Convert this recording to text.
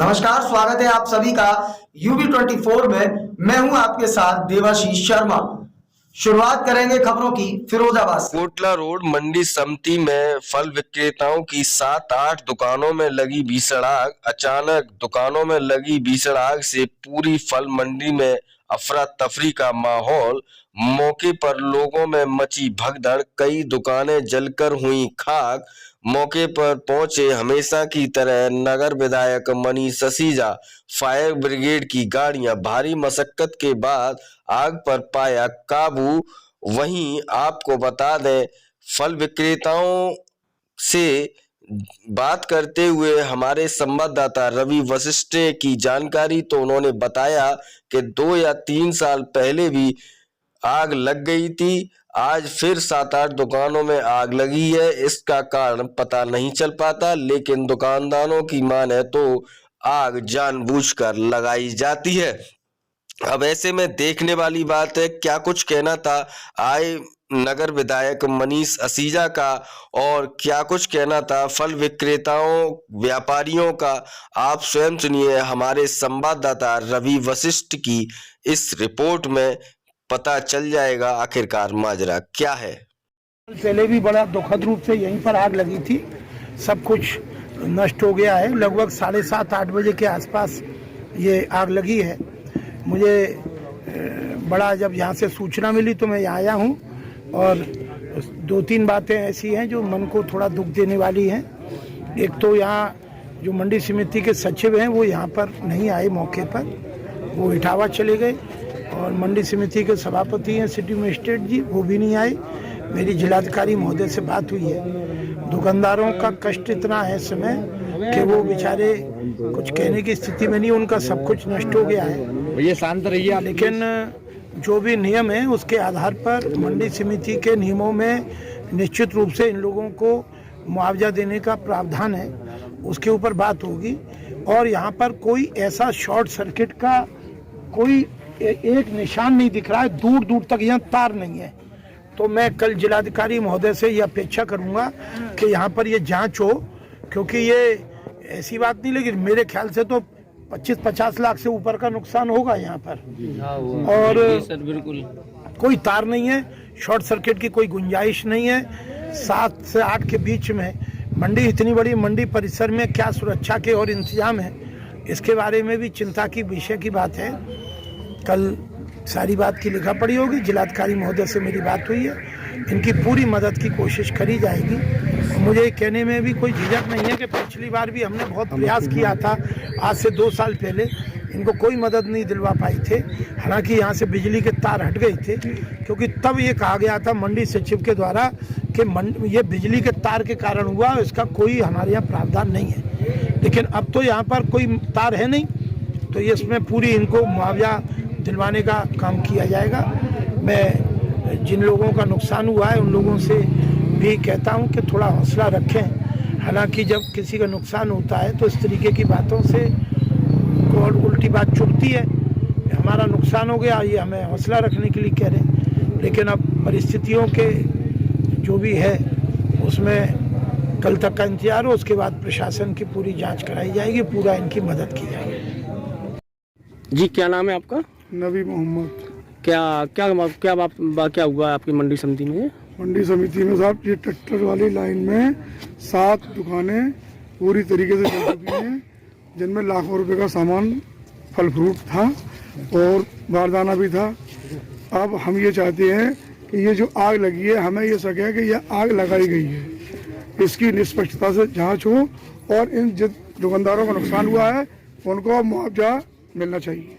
नमस्कार, स्वागत है आप सभी का UB24 में। मैं हूं आपके साथ देवाशीष शर्मा। शुरुआत करेंगे खबरों की फिरोजाबाद से। कोटला रोड मंडी समिति में फल विक्रेताओं की 7-8 दुकानों में लगी भीषण आग। अचानक दुकानों में लगी भीषण आग से पूरी फल मंडी में अफरा तफरी का माहौल। मौके पर लोगों में मची भगदड़, कई दुकानें जलकर हुई खाक। मौके पर पहुंचे हमेशा की तरह नगर विधायक मनीष ससीजा, फायर ब्रिगेड की गाड़ियां। भारी मशक्कत के बाद आग पर पाया काबू। वहीं आपको बता दें, फल विक्रेताओं से बात करते हुए हमारे संवाददाता रवि वशिष्ठ की जानकारी तो उन्होंने बताया कि 2 या 3 साल पहले भी आग लग गई थी। आज फिर 7-8 दुकानों में आग लगी है। इसका कारण पता नहीं चल पाता, लेकिन दुकानदारों की माने तो आग जानबूझकर लगाई जाती है। अब ऐसे में देखने वाली बात है क्या कुछ कहना था आए नगर विधायक मनीष ससीजा का और क्या कुछ कहना था फल विक्रेताओं व्यापारियों का। आप स्वयं सुनिए हमारे संवाददाता रवि वशिष्ठ की इस रिपोर्ट में, पता चल जाएगा आखिरकार माजरा क्या है। पहले भी बड़ा दुखद रूप से यहीं पर आग लगी थी, सब कुछ नष्ट हो गया है। लगभग 7:30-8 बजे के आसपास ये आग लगी है। मुझे बड़ा जब यहाँ से सूचना मिली तो मैं यहाँ आया हूँ और 2-3 बातें ऐसी हैं जो मन को थोड़ा दुख देने वाली हैं। एक तो यहाँ जो मंडी समिति के सचिव हैं वो यहाँ पर नहीं आए मौके पर, वो इटावा चले गए, और मंडी समिति के सभापति हैं सिटी मजिस्ट्रेट जी, वो भी नहीं आए। मेरी जिलाधिकारी महोदय से बात हुई है। दुकानदारों का कष्ट इतना है इस समय कि वो बेचारे कुछ कहने की स्थिति में नहीं, उनका सब कुछ नष्ट हो गया है। ये शांत रहिए। लेकिन जो भी नियम है उसके आधार पर मंडी समिति के नियमों में निश्चित रूप से इन लोगों को मुआवजा देने का प्रावधान है, उसके ऊपर बात होगी। और यहाँ पर कोई ऐसा शॉर्ट सर्किट का कोई एक निशान नहीं दिख रहा है, दूर दूर तक यहाँ तार नहीं है। तो मैं कल जिलाधिकारी महोदय से ये अपेक्षा करूँगा कि यहाँ पर ये जांच हो, क्योंकि ये ऐसी बात नहीं, लेकिन मेरे ख्याल से तो 25-50 लाख से ऊपर का नुकसान होगा यहाँ पर। और सर बिल्कुल कोई तार नहीं है, शॉर्ट सर्किट की कोई गुंजाइश नहीं है। 7 से 8 के बीच में मंडी, इतनी बड़ी मंडी परिसर में क्या सुरक्षा के और इंतजाम है, इसके बारे में भी चिंता की विषय की बात है। कल सारी बात की लिखा पड़ी होगी। जिलाधिकारी महोदय से मेरी बात हुई है, इनकी पूरी मदद की कोशिश करी जाएगी। मुझे कहने में भी कोई झिझक नहीं है कि पिछली बार भी हमने बहुत प्रयास किया था, आज से 2 साल पहले, इनको कोई मदद नहीं दिलवा पाई थे। हालांकि यहाँ से बिजली के तार हट गए थे, क्योंकि तब ये कहा गया था मंडी सचिव के द्वारा कि ये बिजली के तार के कारण हुआ, इसका कोई हमारे यहाँ प्रावधान नहीं है। लेकिन अब तो यहाँ पर कोई तार है नहीं, तो ये इसमें पूरी इनको मुआवजा दिलवाने का काम किया जाएगा। मैं जिन लोगों का नुकसान हुआ है उन लोगों से भी कहता हूं कि थोड़ा हौसला रखें। हालांकि जब किसी का नुकसान होता है तो इस तरीके की बातों से और उल्टी बात चुभती है। हमारा नुकसान हो गया, ये हमें हौसला रखने के लिए कह रहे हैं, लेकिन अब परिस्थितियों के जो भी है उसमें कल तक का इंतजार हो, उसके बाद प्रशासन की पूरी जाँच कराई जाएगी, पूरा इनकी मदद की जाएगी। जी, क्या नाम है आपका? नबी मोहम्मद। क्या हुआ आपकी मंडी समिति में? मंडी समिति में साहब ये ट्रैक्टर वाली लाइन में 7 दुकानें पूरी तरीके से जल चुकी हैं, जिनमें लाखों रुपए का सामान, फल फ्रूट था और बारदाना भी था। अब हम ये चाहते हैं कि ये जो आग लगी है, हमें ये शक है कि यह आग लगाई गई है, इसकी निष्पक्षता से जाँच हो और इन जिन दुकानदारों का नुकसान हुआ है उनको मुआवजा मिलना चाहिए।